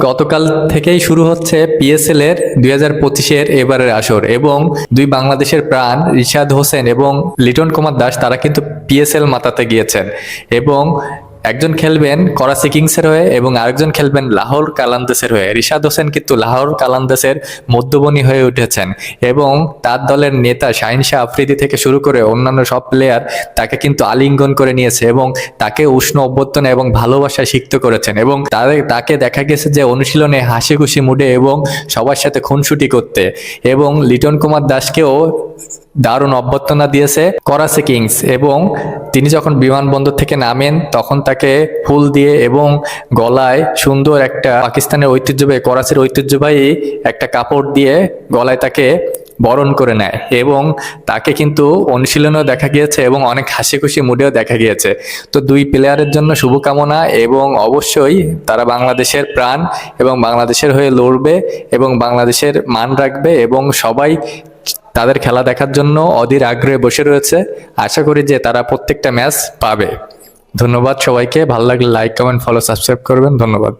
গতকাল থেকেই শুরু হচ্ছে পিএসএল এর 2025-এর এবারের আসর এবং দুই বাংলাদেশের প্রাণ রিশাদ হোসেন এবং লিটন কুমার দাস তারা কিন্তু পিএসএল মাতাতে গিয়েছেন এবং একজন খেলবেন করাচি কিংসের হয়ে এবং আরেকজন খেলবেন লাহোর কালান্দাসের হয়ে। রিশাদ হোসেন কিন্তু লাহোর কালান্দাসের মধ্যবনী হয়ে উঠেছেন এবং তার দলের নেতা শাহিন শাহ আফ্রিদি থেকে শুরু করে অন্যান্য সব প্লেয়ার তাকে কিন্তু আলিঙ্গন করে নিয়েছে এবং তাকে উষ্ণ অভ্যর্থনা এবং ভালোবাসায় সিক্ত করেছেন এবং তাকে দেখা গেছে যে অনুশীলনে হাসি খুশি মুডে এবং সবার সাথে খুনসুটি করতে এবং লিটন কুমার দাসকেও দারুণ অভ্যর্থনা দিয়েছে করাচি কিংস এবং তিনি যখন বিমানবন্দর থেকে নামেন তখন তাকে ফুল দিয়ে এবং গলায় সুন্দর একটা পাকিস্তানের ঐতিহ্যবাহী করাচির ঐতিহ্যবাহী একটা কাপড় দিয়ে গলায় তাকে বরণ করে নেয় এবং তাকে কিন্তু অনুশীলনেও দেখা গিয়েছে এবং অনেক হাসি খুশি মুডেও দেখা গিয়েছে। তো দুই প্লেয়ারের জন্য শুভকামনা এবং অবশ্যই তারা বাংলাদেশের প্রাণ এবং বাংলাদেশের হয়ে লড়বে এবং বাংলাদেশের মান রাখবে এবং সবাই তাদের খেলা দেখার জন্য অধীর আগ্রহে বসে রয়েছে। আশা করি যে তারা প্রত্যেকটা ম্যাচ পাবে। ধন্যবাদ সবাইকে, ভালো লাগলে লাইক কমেন্ট ফলো সাবস্ক্রাইব করবেন। ধন্যবাদ।